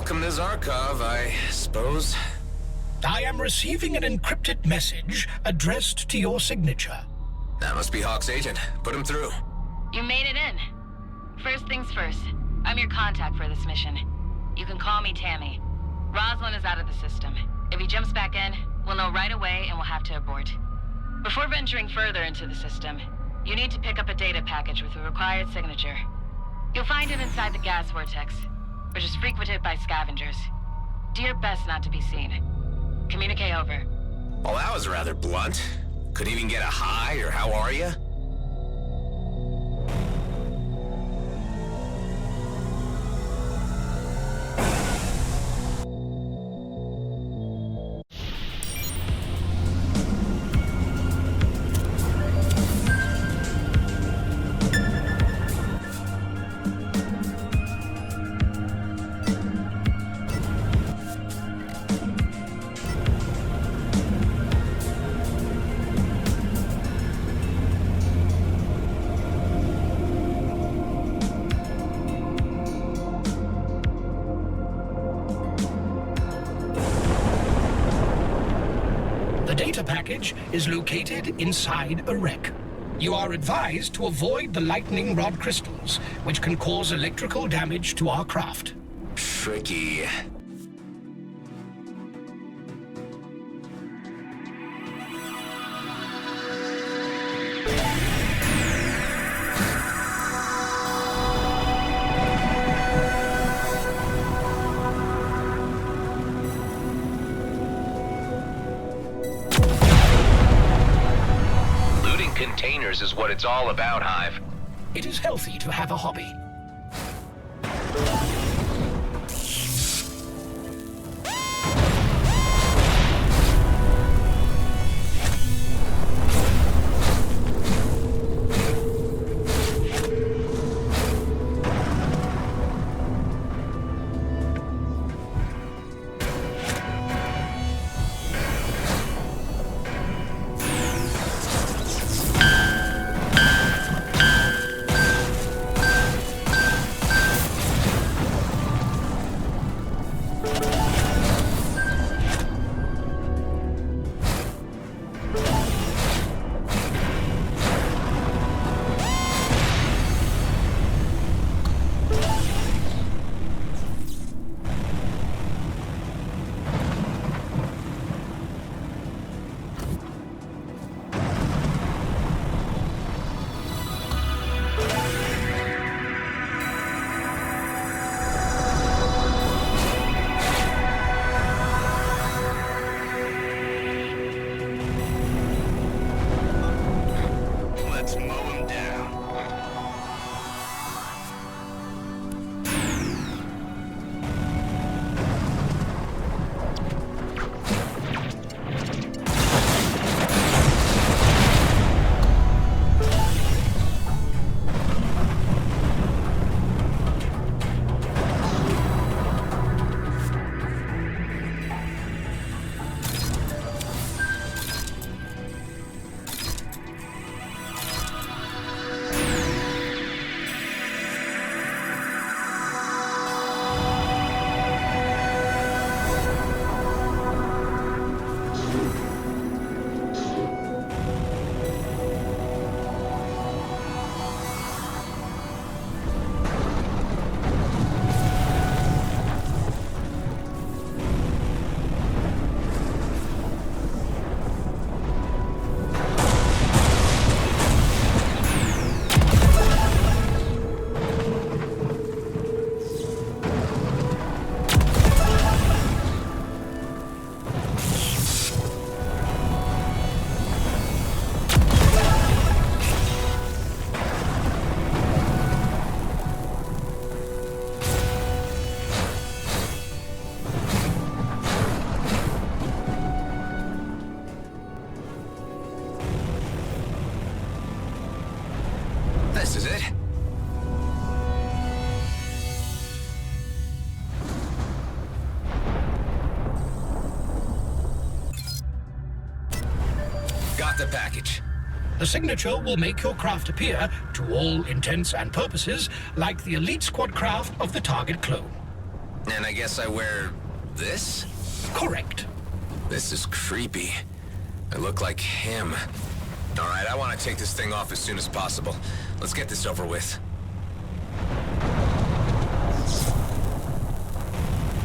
Welcome to Zarkov, I suppose. I am receiving an encrypted message addressed to your signature. That must be Hawk's agent. Put him through. You made it in. First things first, I'm your contact for this mission. You can call me Tammy. Roslyn is out of the system. If he jumps back in, we'll know right away and we'll have to abort. Before venturing further into the system, you need to pick up a data package with the required signature. You'll find it inside the gas vortex, which is frequented by scavengers. Do your best not to be seen. Communicate over. Well, that was rather blunt. Couldn't even get a hi or how are you? The data package is located inside a wreck. You are advised to avoid the lightning rod crystals, which can cause electrical damage to our craft. Tricky. Containers is what it's all about, Hive. It is healthy to have a hobby. This is it. Got the package. The signature will make your craft appear, to all intents and purposes, like the elite squad craft of the target clone. And I guess I wear this? Correct. This is creepy. I look like him. All right, I want to take this thing off as soon as possible. Let's get this over with.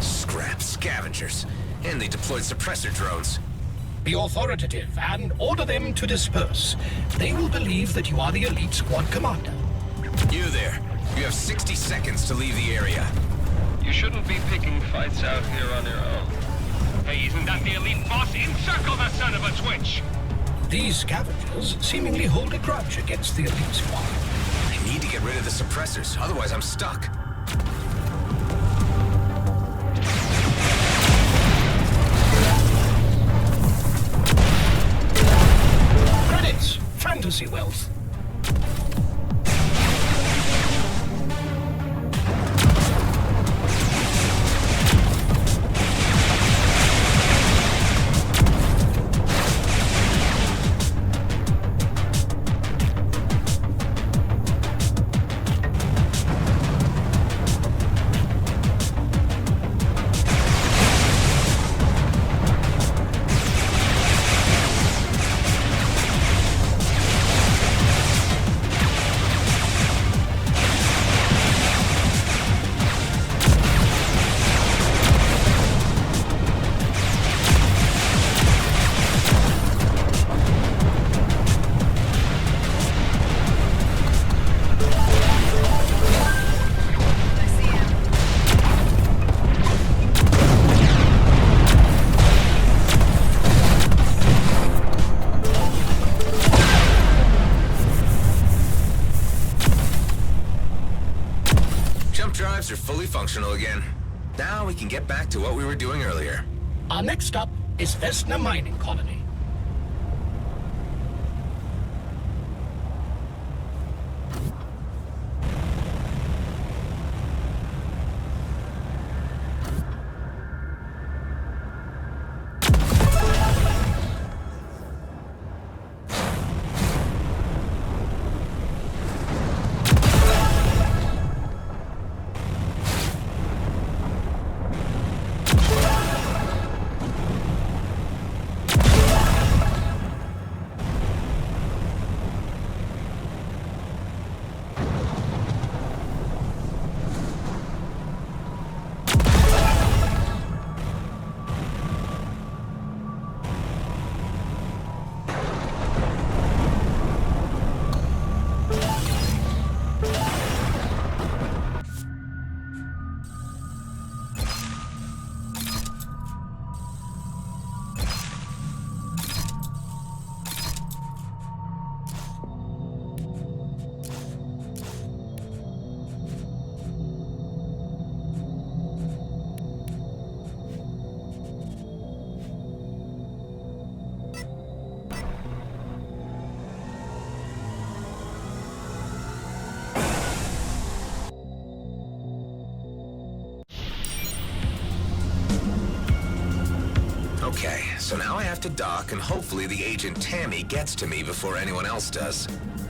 Scrap scavengers. And they deployed suppressor drones. Be authoritative and order them to disperse. They will believe that you are the elite squad commander. You there. You have 60 seconds to leave the area. You shouldn't be picking fights out here on your own. Hey, isn't that the elite boss? Encircle the son of a twitch! These scavengers seemingly hold a grudge against the elite squad. I need to get rid of the suppressors, otherwise I'm stuck. Credits! Fantasy wealth. Drives are fully functional again. Now we can get back to what we were doing earlier. Our next stop is Vesna Mining Colony. Okay, so now I have to dock, and hopefully the agent Tammy gets to me before anyone else does.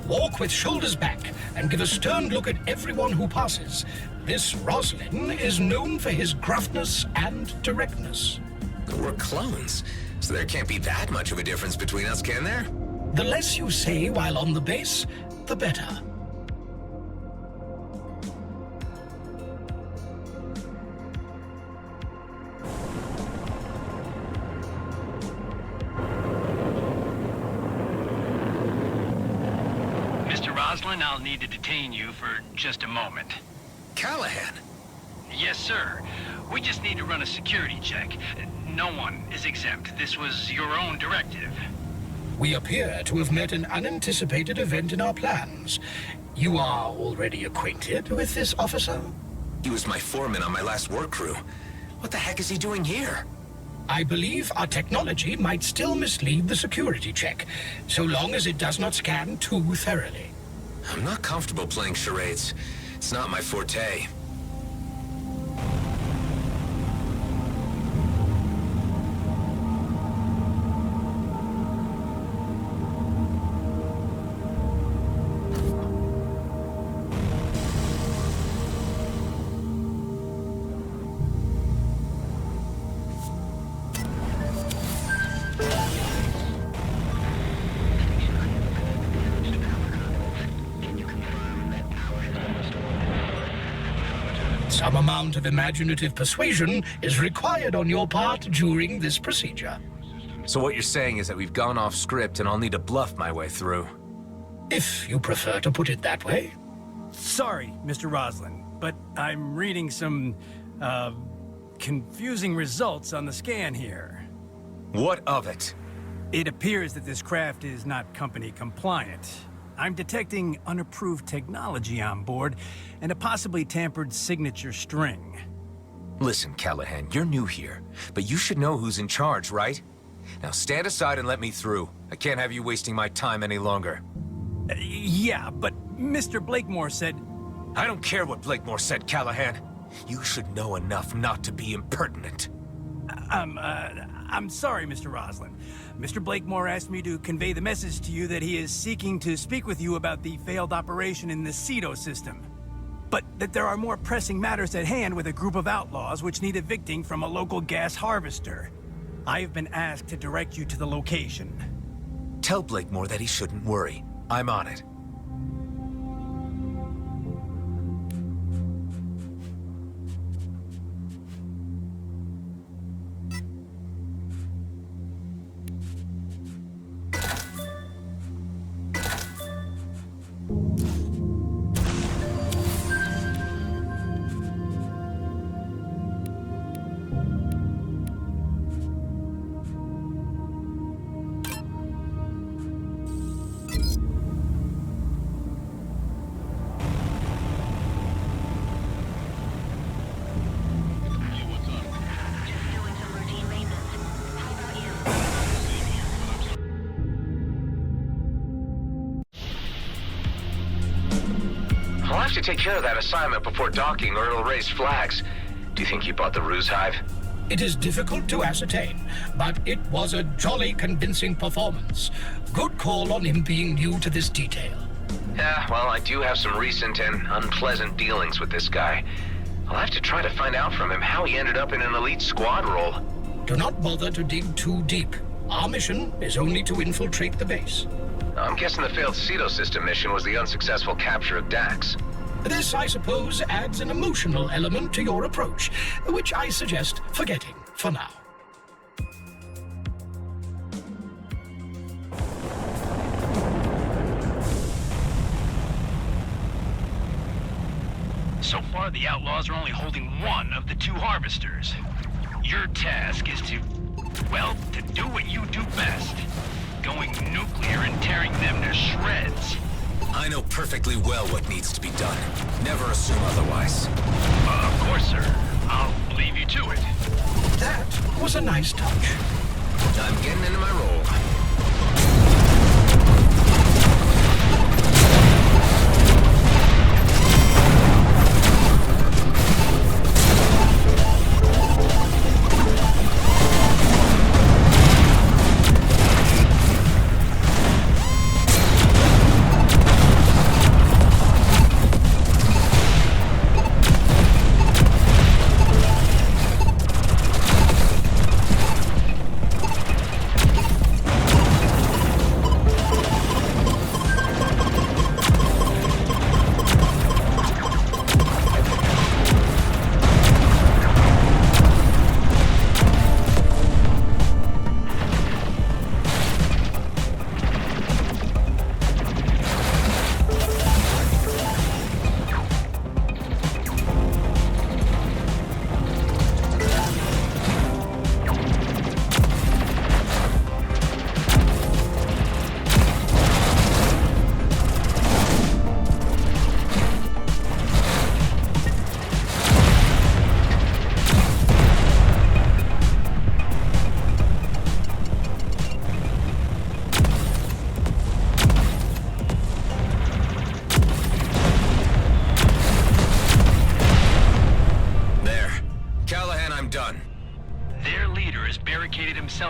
Walk with shoulders back and give a stern look at everyone who passes. This Roslin is known for his gruffness and directness. We're clones, so there can't be that much of a difference between us, can there? The less you say while on the base, the better. Mr. Roslin, I'll need to detain you for just a moment. Callahan! Yes, sir. We just need to run a security check. No one is exempt. This was your own directive. We appear to have met an unanticipated event in our plans. You are already acquainted with this officer? He was my foreman on my last work crew. What the heck is he doing here? I believe our technology might still mislead the security check, so long as it does not scan too thoroughly. I'm not comfortable playing charades. It's not my forte. Some amount of imaginative persuasion is required on your part during this procedure. So what you're saying is that we've gone off script and I'll need to bluff my way through. If you prefer to put it that way. Sorry, Mr. Roslin, but I'm reading some, confusing results on the scan here. What of it? It appears that this craft is not company compliant. I'm detecting unapproved technology on board and a possibly tampered signature string. Listen, Callahan, you're new here, but you should know who's in charge, right? Now stand aside and let me through. I can't have you wasting my time any longer. Yeah, but Mr. Blakemore said... I don't care what Blakemore said, Callahan. You should know enough not to be impertinent. I'm sorry, Mr. Roslin. Mr. Blakemore asked me to convey the message to you that he is seeking to speak with you about the failed operation in the Cedo system. But that there are more pressing matters at hand with a group of outlaws which need evicting from a local gas harvester. I have been asked to direct you to the location. Tell Blakemore that he shouldn't worry. I'm on it. I'll have to take care of that assignment before docking or it'll raise flags. Do you think he bought the ruse hive? It is difficult to ascertain, but it was a jolly convincing performance. Good call on him being new to this detail. Yeah, well, I do have some recent and unpleasant dealings with this guy. I'll have to try to find out from him how he ended up in an elite squad role. Do not bother to dig too deep. Our mission is only to infiltrate the base. I'm guessing the failed Cedo system mission was the unsuccessful capture of Dax. This, I suppose, adds an emotional element to your approach, which I suggest forgetting for now. So far, the outlaws are only holding one of the two harvesters. Your task is to, well, to do what you do best. Going nuclear and tearing them to shreds. I know perfectly well what needs to be done. Never assume otherwise. Of course, sir. I'll leave you to it. That was a nice touch. I'm getting into my role.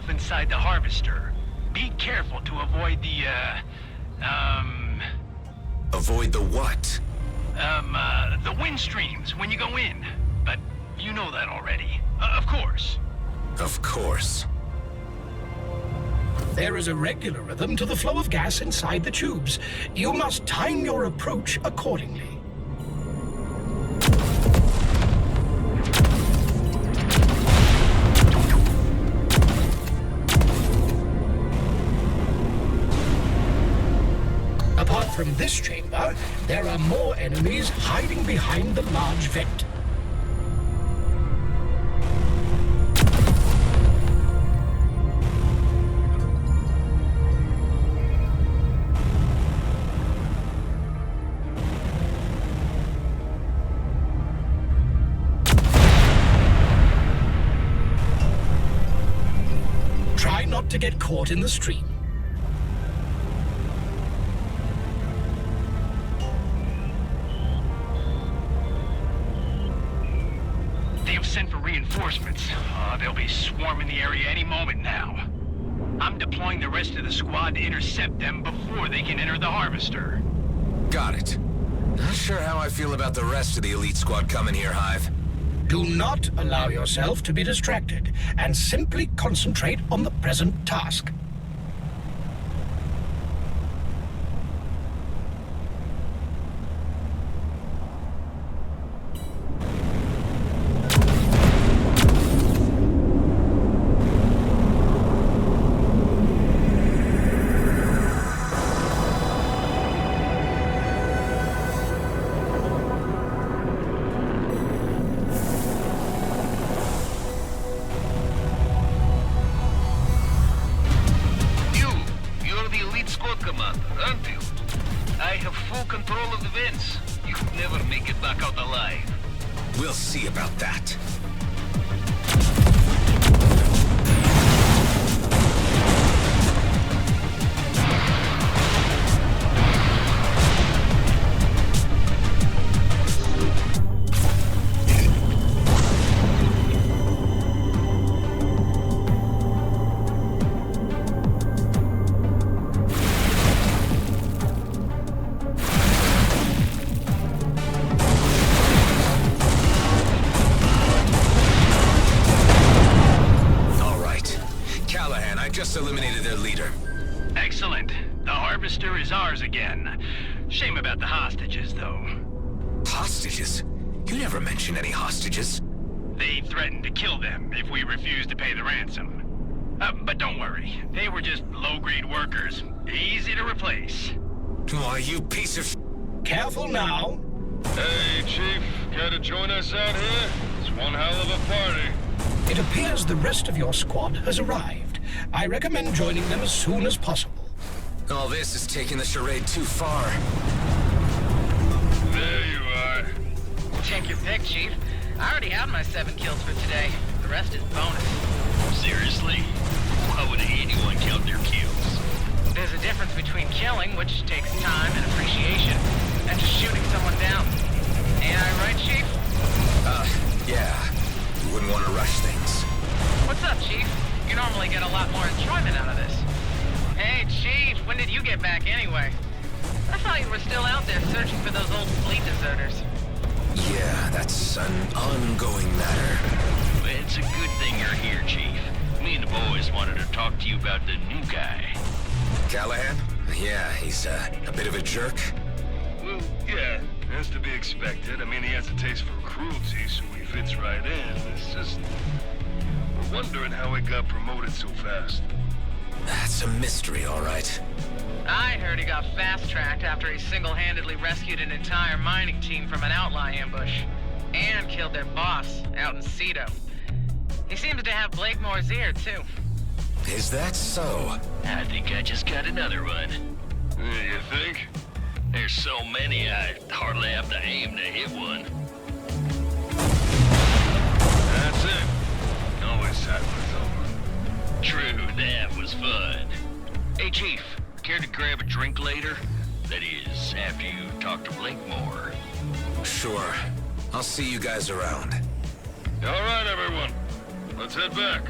Inside the harvester. Be careful to avoid the, Avoid the what? The wind streams when you go in. But you know that already. Of course. Of course. There is a regular rhythm to the flow of gas inside the tubes. You must time your approach accordingly. this chamber, there are more enemies hiding behind the large vent. Try not to get caught in the stream. They've sent for reinforcements. They'll be swarming the area any moment now. I'm deploying the rest of the squad to intercept them before they can enter the harvester. Got it. Not sure how I feel about the rest of the elite squad coming here, Hive. Do not allow yourself to be distracted, and simply concentrate on the present task. We'll see about that. Just eliminated their leader. Excellent. The harvester is ours again. Shame about the hostages, though. Hostages? You never mentioned any hostages. They threatened to kill them if we refused to pay the ransom. But don't worry. They were just low-grade workers. Easy to replace. Why, you piece of... Careful now. Hey, Chief. Care to join us out here? It's one hell of a party. It appears the rest of your squad has arrived. I recommend joining them as soon as possible. All this is taking the charade too far. There you are. Take your pick, Chief. I already had my 7 kills for today. The rest is bonus. Seriously? Why would anyone count their kills? There's a difference between killing, which takes time and appreciation, and just shooting someone down. Ain't I right, Chief? Yeah. You wouldn't want to rush things. What's up, Chief? You normally get a lot more enjoyment out of this. Hey, Chief, when did you get back anyway? I thought you were still out there searching for those old fleet deserters. Yeah, that's an ongoing matter. It's a good thing you're here, Chief. Me and the boys wanted to talk to you about the new guy. Callahan? Yeah, he's a bit of a jerk. Well, yeah, that's to be expected. I mean, he has a taste for cruelty, so he fits right in. It's just... we're wondering how he got promoted so fast. That's a mystery, all right. I heard he got fast-tracked after he single-handedly rescued an entire mining team from an outlaw ambush. And killed their boss, out in Cedo. He seems to have Blakemore's ear, too. Is that so? I think I just got another one. You think? There's so many, I hardly have to aim to hit one. That's it. Always time for over. True, that was fun. Hey, Chief, care to grab a drink later? That is, after you talk to Blakemore. Sure. I'll see you guys around. All right, everyone. Let's head back.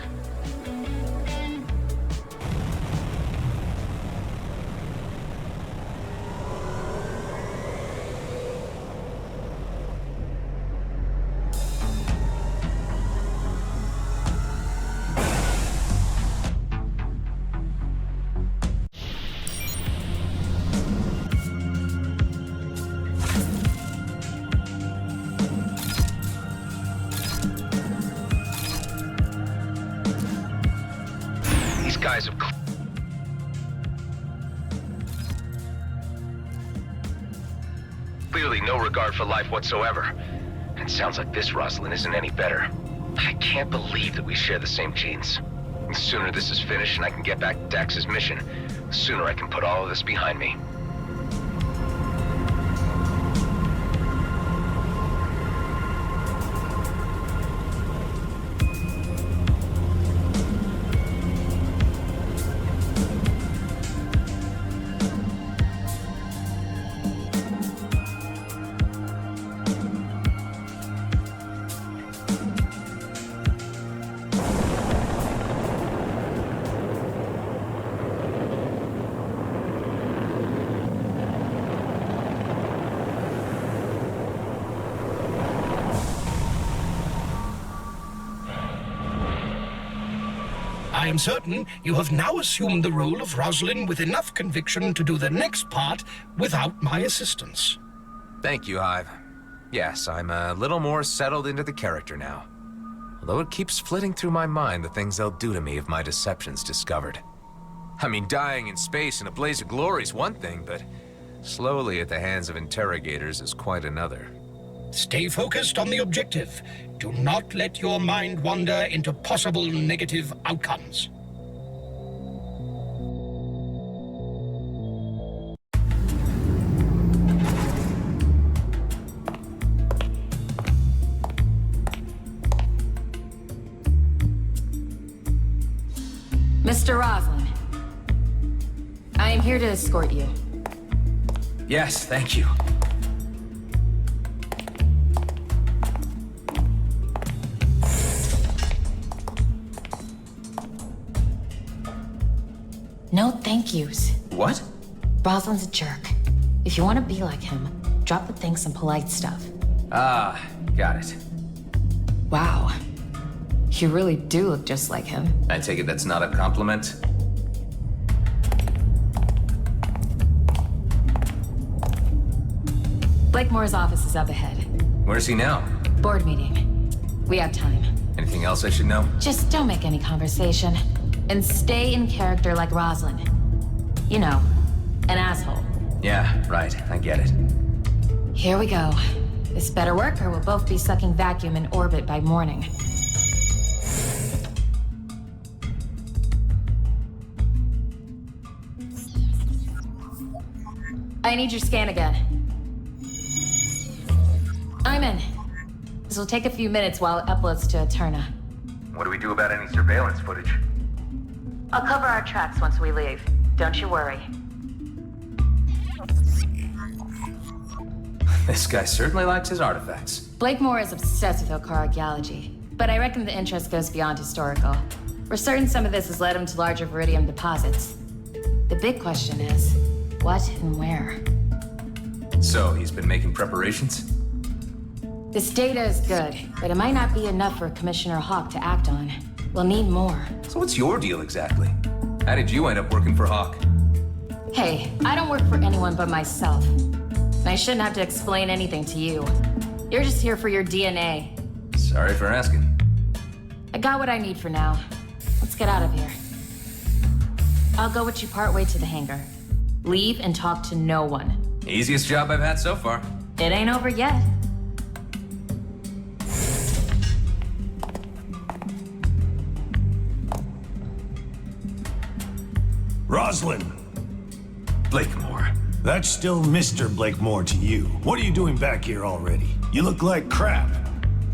Guys have... no regard for life whatsoever. And it sounds like this Rosalind isn't any better. I can't believe that we share the same genes. The sooner this is finished and I can get back to Dax's mission, the sooner I can put all of this behind me. I am certain you have now assumed the role of Rosalind with enough conviction to do the next part without my assistance. Thank you, Hive. Yes, I'm a little more settled into the character now. Although it keeps flitting through my mind the things they'll do to me if my deception's discovered. I mean, dying in space in a blaze of glory is one thing, but slowly at the hands of interrogators is quite another. Stay focused on the objective. Do not let your mind wander into possible negative outcomes. Mr. Roslin, I am here to escort you. Yes, thank you. No thank yous. What? Roslin's a jerk. If you want to be like him, drop the thanks and polite stuff. Ah, got it. Wow. You really do look just like him. I take it that's not a compliment? Blakemore's office is up ahead. Where's he now? Board meeting. We have time. Anything else I should know? Just don't make any conversation. And stay in character like Roslin. You know, an asshole. Yeah, right. I get it. Here we go. This better work or we'll both be sucking vacuum in orbit by morning. I need your scan again. I'm in. This will take a few minutes while it uploads to Eterna. What do we do about any surveillance footage? I'll cover our tracks once we leave. Don't you worry. This guy certainly likes his artifacts. Blakemore is obsessed with archaeology, but I reckon the interest goes beyond historical. We're certain some of this has led him to larger Viridium deposits. The big question is, what and where? So, he's been making preparations? This data is good, but it might not be enough for Commissioner Hawk to act on. We'll need more. So what's your deal exactly? How did you end up working for Hawk? Hey, I don't work for anyone but myself. And I shouldn't have to explain anything to you. You're just here for your DNA. Sorry for asking. I got what I need for now. Let's get out of here. I'll go with you partway to the hangar. Leave and talk to no one. Easiest job I've had so far. It ain't over yet. Roslin! Blakemore. That's still Mr. Blakemore to you. What are you doing back here already? You look like crap.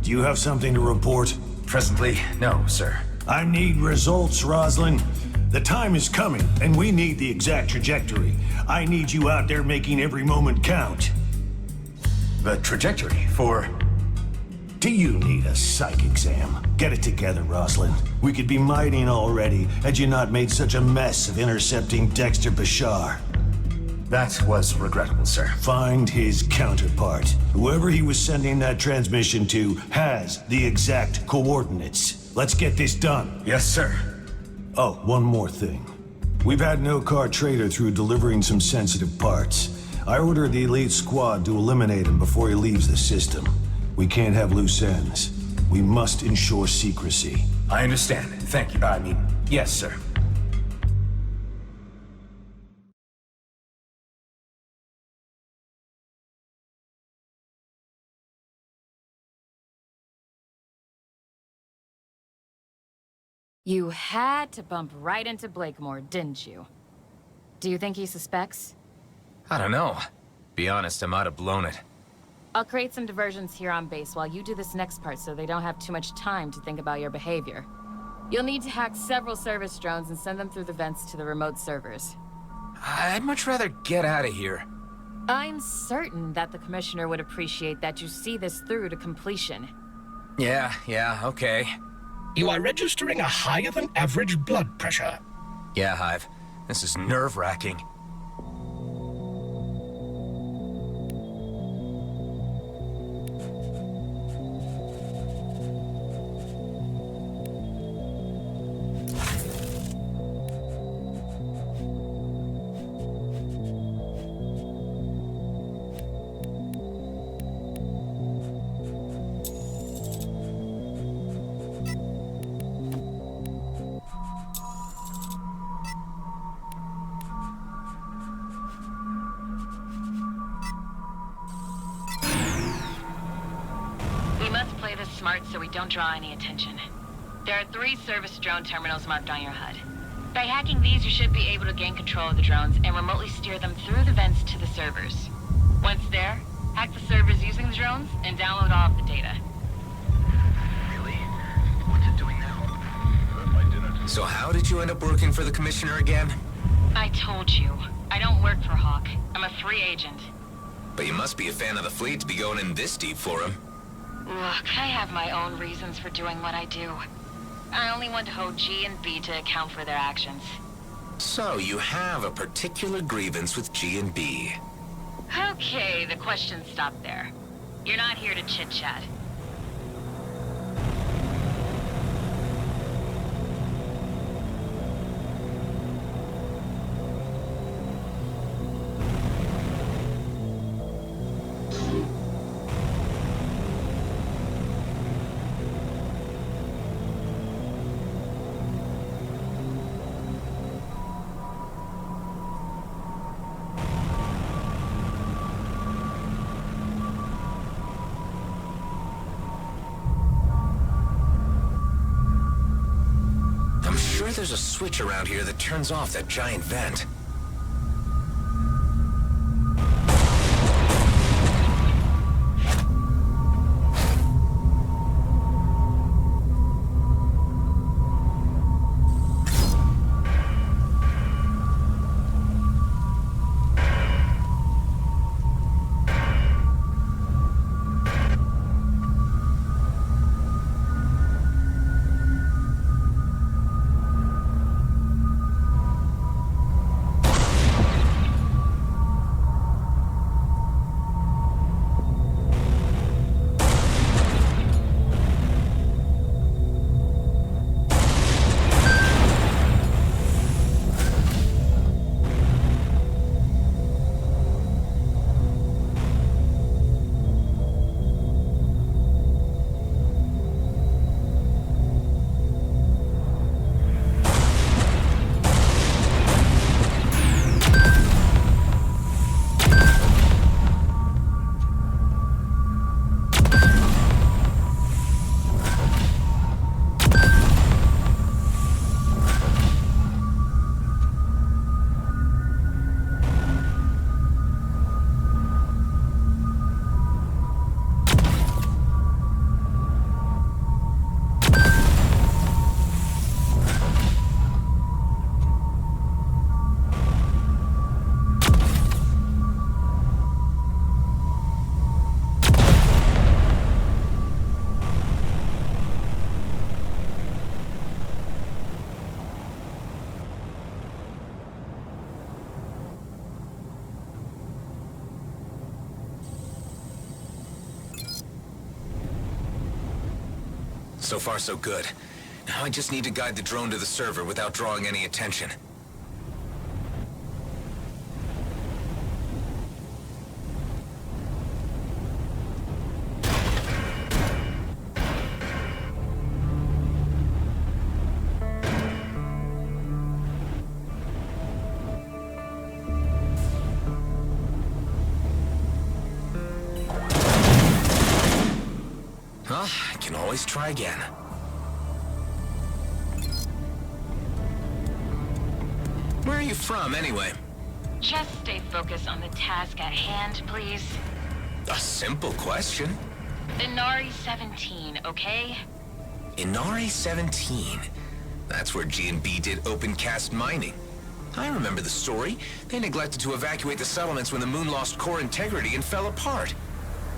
Do you have something to report? Presently, no, sir. I need results, Roslin. The time is coming, and we need the exact trajectory. I need you out there making every moment count. The trajectory for... Do you need a psych exam? Get it together, Roslin. We could be mining already, had you not made such a mess of intercepting Dexter Bashar. That was regrettable, sir. Find his counterpart. Whoever he was sending that transmission to has the exact coordinates. Let's get this done. Yes, sir. Oh, one more thing. We've had no car trader through delivering some sensitive parts. I ordered the elite squad to eliminate him before he leaves the system. We can't have loose ends. We must ensure secrecy. I understand. Thank you. Yes, sir. You had to bump right into Blakemore, didn't you? Do you think he suspects? I don't know. Be honest, I might have blown it. I'll create some diversions here on base while you do this next part so they don't have too much time to think about your behavior. You'll need to hack several service drones and send them through the vents to the remote servers. I'd much rather get out of here. I'm certain that the Commissioner would appreciate that you see this through to completion. Yeah, okay. You are registering a higher than average blood pressure. Yeah, Hive. This is nerve-wracking. Smart so we don't draw any attention. There are 3 service drone terminals marked on your HUD. By hacking these, you should be able to gain control of the drones and remotely steer them through the vents to the servers. Once there, hack the servers using the drones and download all of the data. Really? What's it doing now? So how did you end up working for the Commissioner again? I told you. I don't work for Hawk. I'm a free agent. But you must be a fan of the fleet to be going in this deep for him. Look, I have my own reasons for doing what I do. I only want to hold G and B to account for their actions. So you have a particular grievance with G and B. Okay, the questions stop there. You're not here to chit-chat. There's a switch around here that turns off that giant vent. So far, so good. Now I just need to guide the drone to the server without drawing any attention. Well, I can always try again. Where are you from, anyway? Just stay focused on the task at hand, please. A simple question. Inari 17, okay? Inari 17. That's where G&B did open-cast mining. I remember the story. They neglected to evacuate the settlements when the moon lost core integrity and fell apart.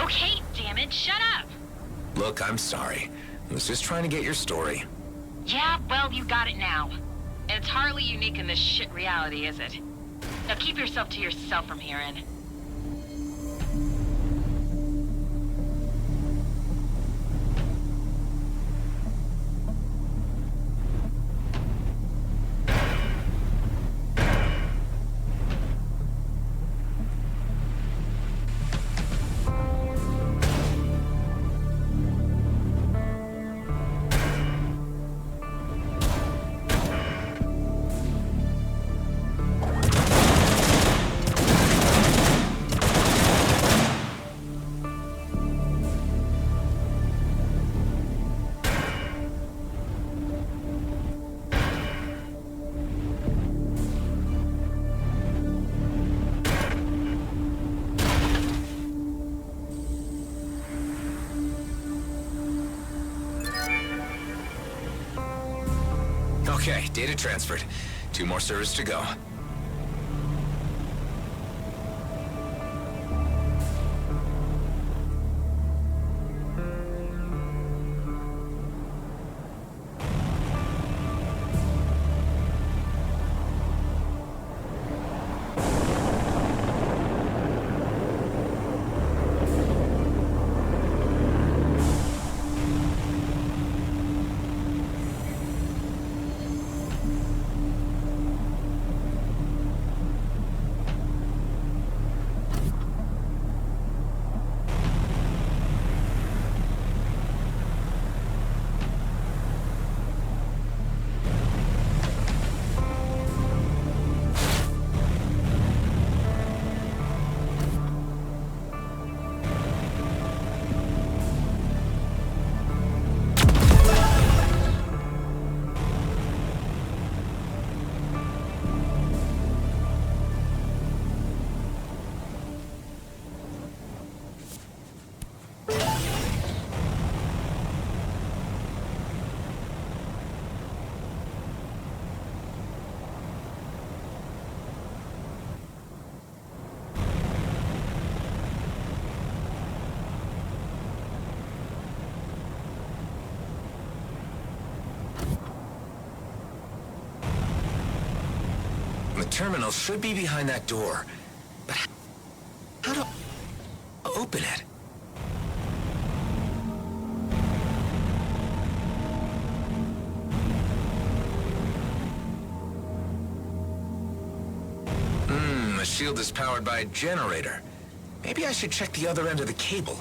Okay, damn it, shut up! Look, I'm sorry. I was just trying to get your story. Yeah, well, you got it now. And it's hardly unique in this shit reality, is it? Now keep yourself to yourself from here in. Okay, data transferred. 2 more servers to go. The terminal should be behind that door. But how to open it? The shield is powered by a generator. Maybe I should check the other end of the cable.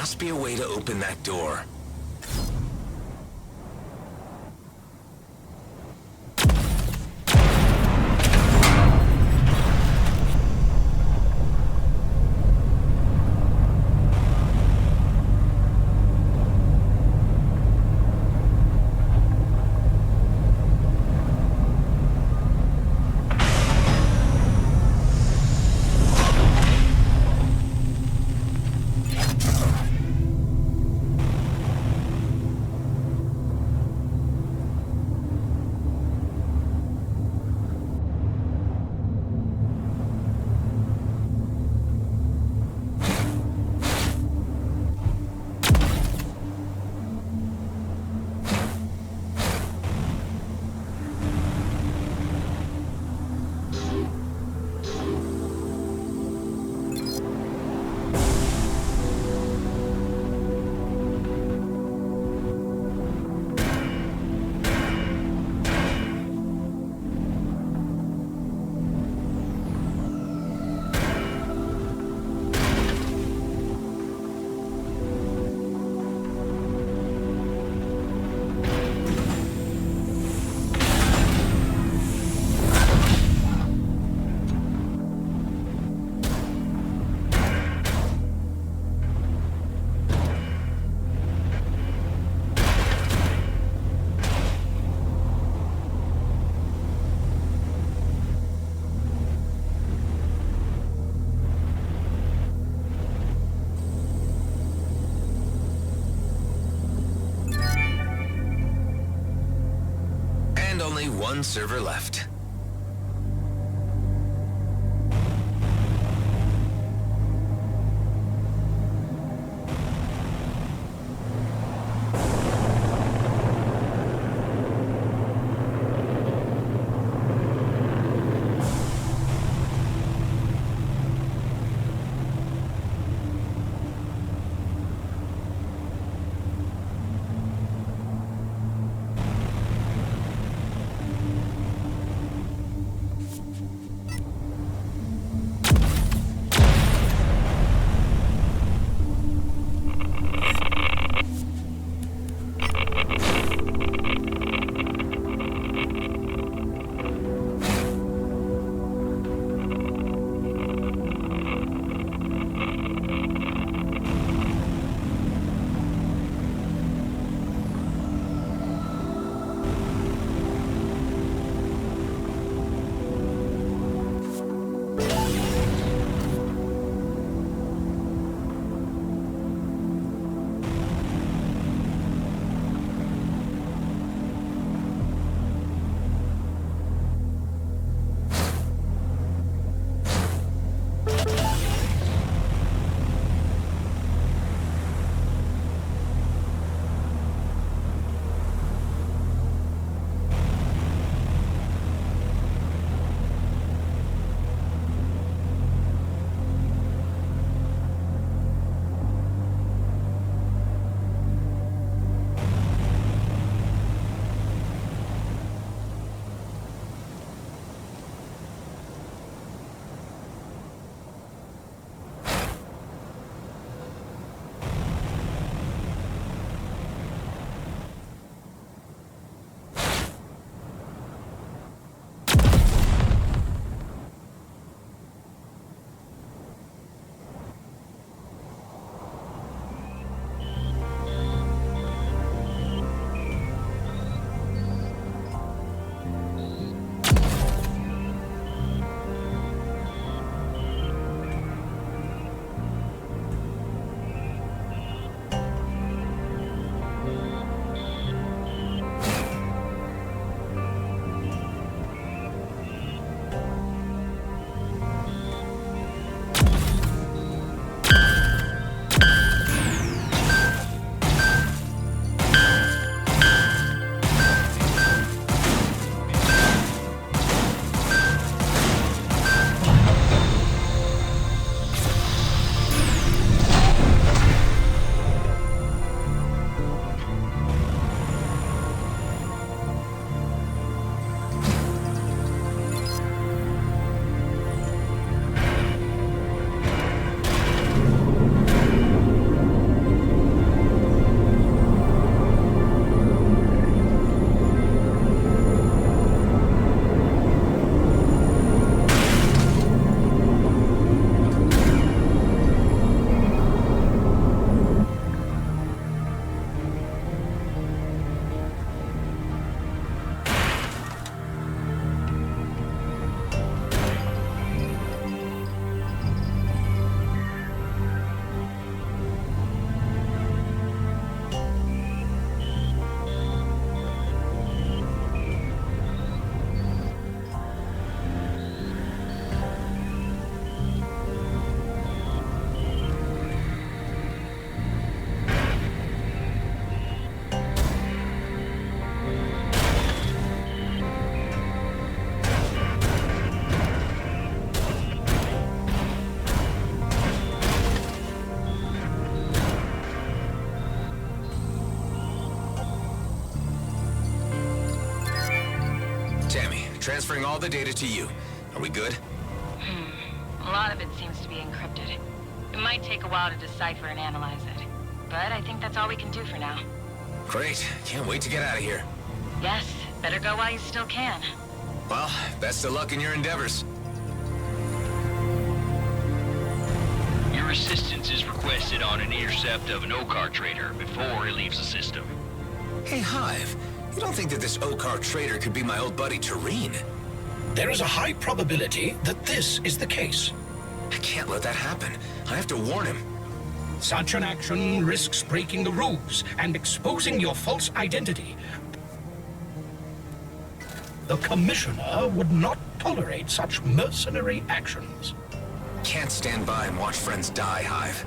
must be a way to open that door. Only one server left. transferring all the data to you. Are we good? A lot of it seems to be encrypted. It might take a while to decipher and analyze it. But I think that's all we can do for now. Great. Can't wait to get out of here. Yes, better go while you still can. Well, best of luck in your endeavors. Your assistance is requested on an intercept of an OCAR trader before he leaves the system. Hey, Hive. You don't think that this OCAR trader could be my old buddy Tareen? There is a high probability that this is the case. I can't let that happen. I have to warn him. Such an action risks breaking the rules and exposing your false identity. The Commissioner would not tolerate such mercenary actions. Can't stand by and watch friends die, Hive.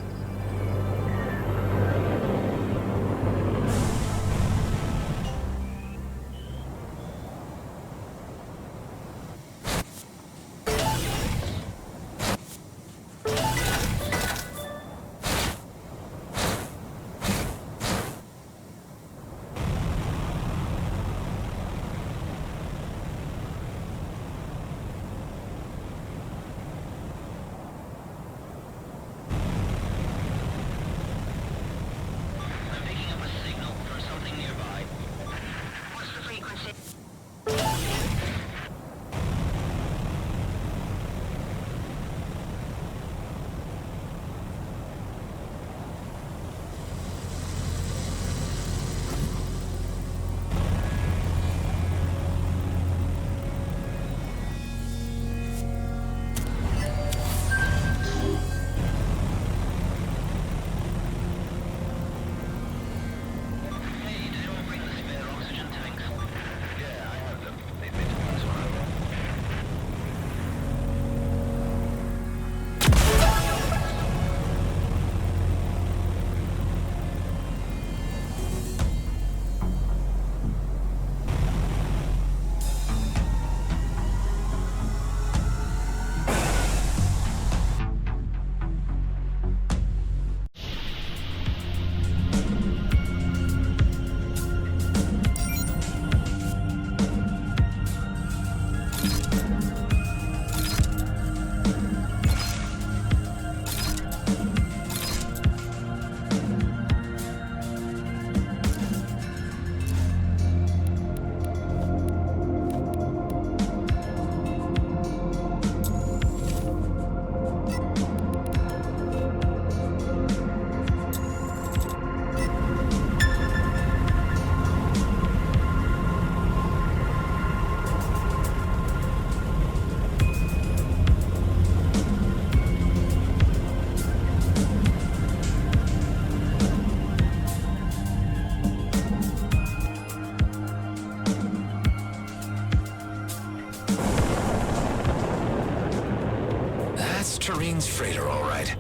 Tareen's freighter, all right.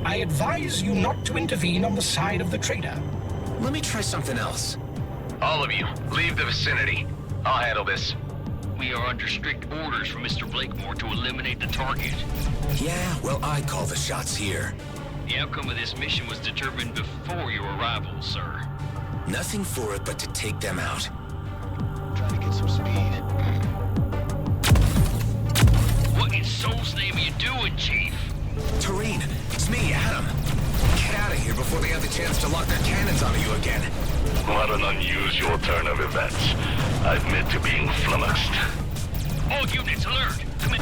I advise you not to intervene on the side of the trader. Let me try something else. All of you, leave the vicinity. I'll handle this. We are under strict orders from Mr. Blakemore to eliminate the target. Yeah, well, I call the shots here. The outcome of this mission was determined before your arrival, sir. Nothing for it but to take them out. Try to get some speed. What in soul's name are you doing, Chief? Tareen, it's me, Adam. Get out of here before they have the chance to lock their cannons onto you again. What an unusual turn of events. I admit to being flummoxed. All units alert! Come in.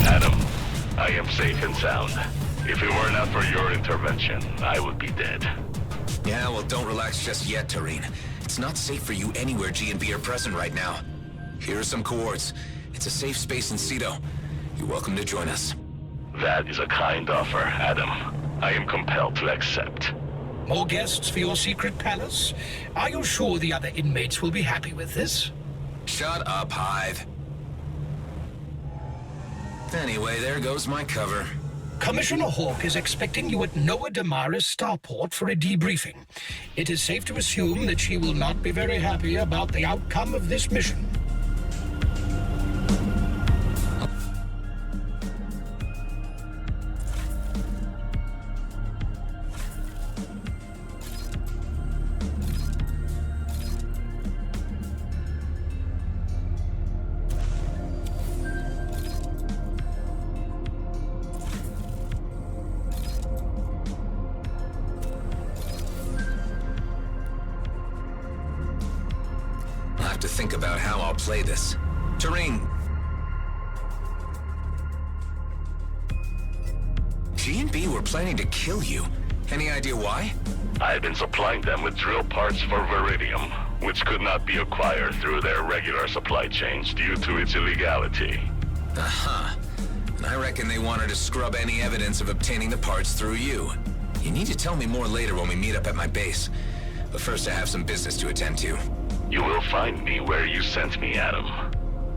Adam, I am safe and sound. If it were not for your intervention, I would be dead. Yeah, well, don't relax just yet, Tareen. It's not safe for you anywhere G&B are present right now. Here are some coords. It's a safe space in Cedo. You're welcome to join us. That is a kind offer, Adam. I am compelled to accept. More guests for your secret palace? Are you sure the other inmates will be happy with this? Shut up, Hive. Anyway, there goes my cover. Commissioner Hawk is expecting you at Noah Damara's starport for a debriefing. It is safe to assume that she will not be very happy about the outcome of this mission. think about how I'll play this. Terrain... G&B were planning to kill you. Any idea why? I've been supplying them with drill parts for Viridium, which could not be acquired through their regular supply chains due to its illegality. Uh-huh. And I reckon they wanted to scrub any evidence of obtaining the parts through you. You need to tell me more later when we meet up at my base. But first I have some business to attend to. You will find me where you sent me, Adam.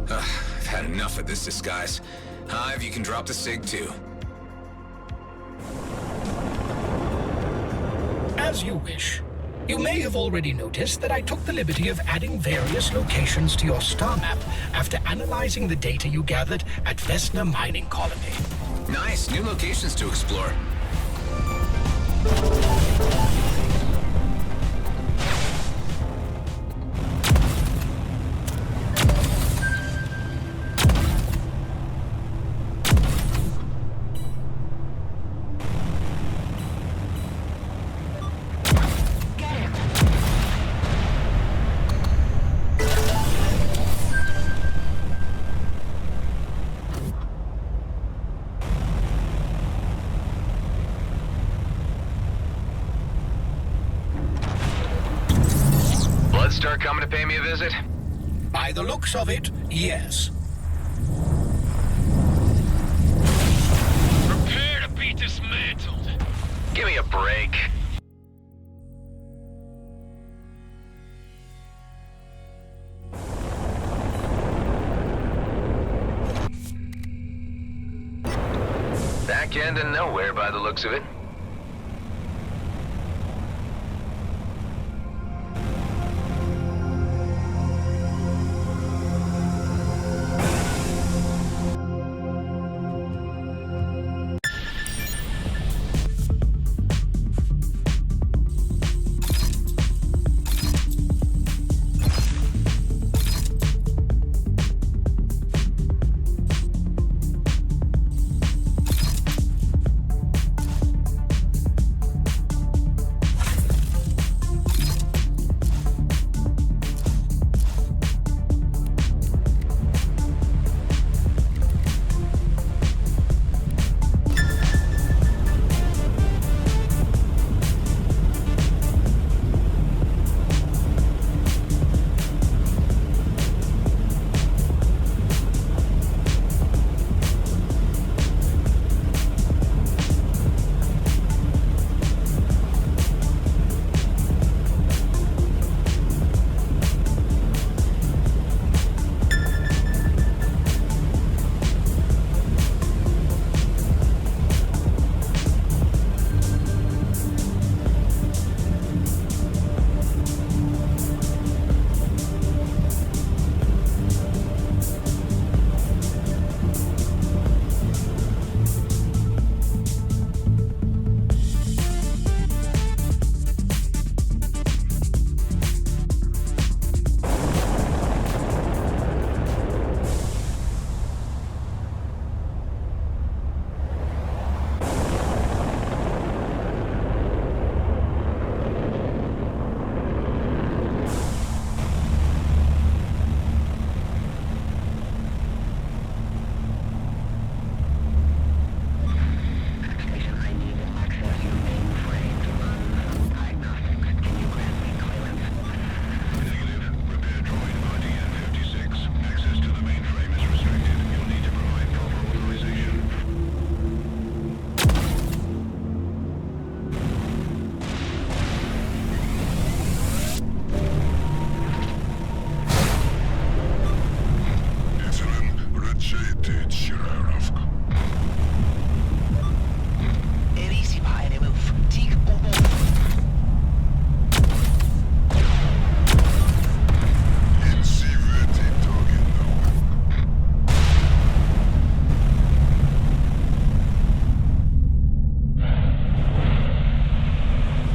I've had enough of this disguise. Hive, you can drop the SIG too. As you wish. You may have already noticed that I took the liberty of adding various locations to your star map after analyzing the data you gathered at Vesna Mining Colony. Nice, new locations to explore. Start coming to pay me a visit? By the looks of it, yes. Prepare to be dismantled. Give me a break. Back end of nowhere by the looks of it.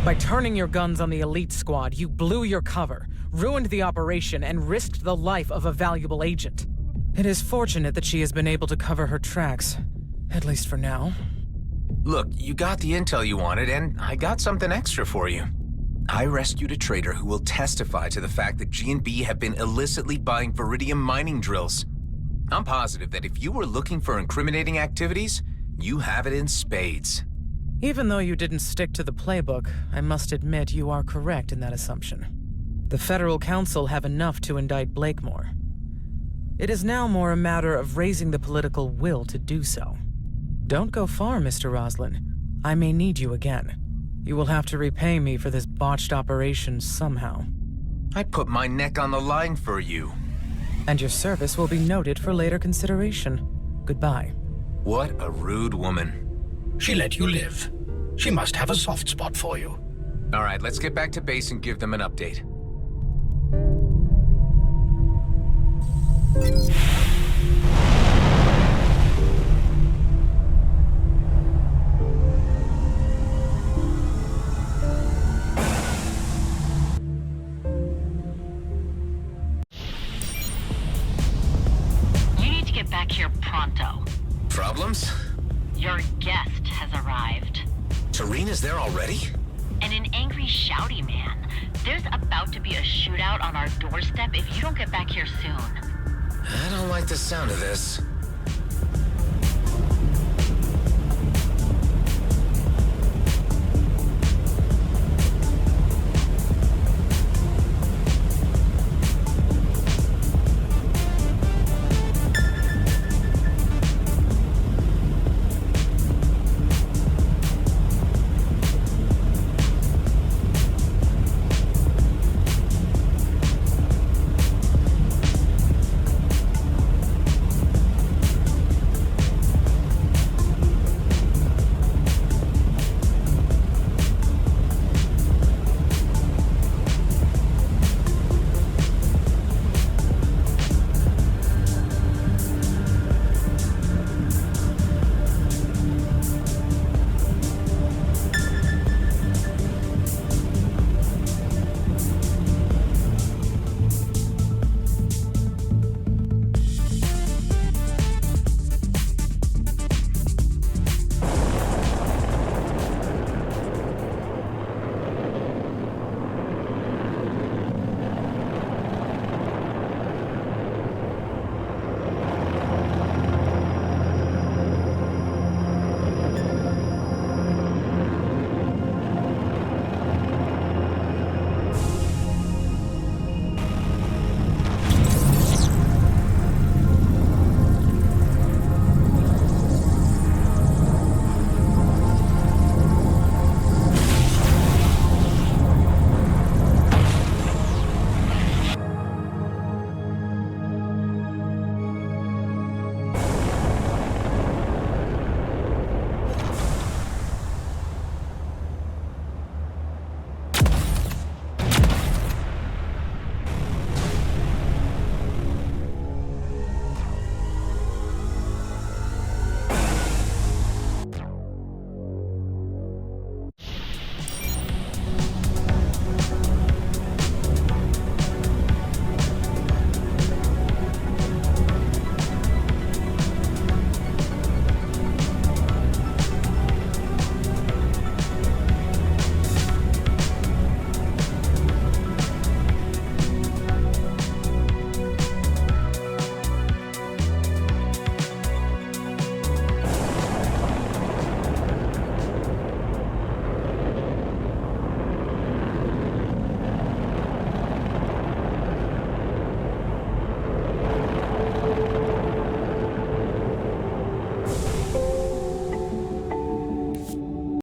By turning your guns on the elite squad, you blew your cover, ruined the operation, and risked the life of a valuable agent. It is fortunate that she has been able to cover her tracks, at least for now. Look, you got the intel you wanted, and I got something extra for you. I rescued a trader who will testify to the fact that G&B have been illicitly buying Viridium mining drills. I'm positive that if you were looking for incriminating activities, you have it in spades. Even though you didn't stick to the playbook, I must admit you are correct in that assumption. The Federal Council have enough to indict Blakemore. It is now more a matter of raising the political will to do so. Don't go far, Mr. Roslin. I may need you again. You will have to repay me for this botched operation somehow. I'd put my neck on the line for you. And your service will be noted for later consideration. Goodbye. What a rude woman. She let you live. She must have a soft spot for you. All right, let's get back to base and give them an update. You need to get back here pronto. Problems? Your guest has arrived. Tareen is there already? And an angry, shouty man. There's about to be a shootout on our doorstep if you don't get back here soon. I don't like the sound of this.